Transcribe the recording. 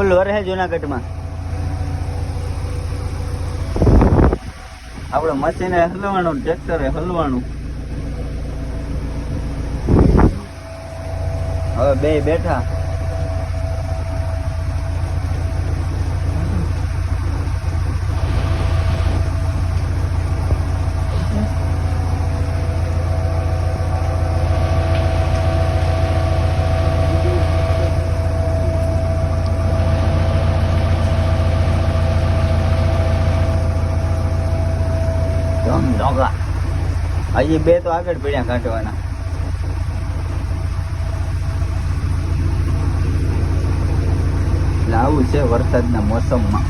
ફૂલ વરહે જુનાગઢમાં. આપણે મશીને હલવાનું, ટ્રેક્ટરે હલવાનું. હવે બે બેઠા. હજી બે તો આગળ પડ્યા કાઢવાના. એટલે આવું છે વરસાદના મોસમમાં.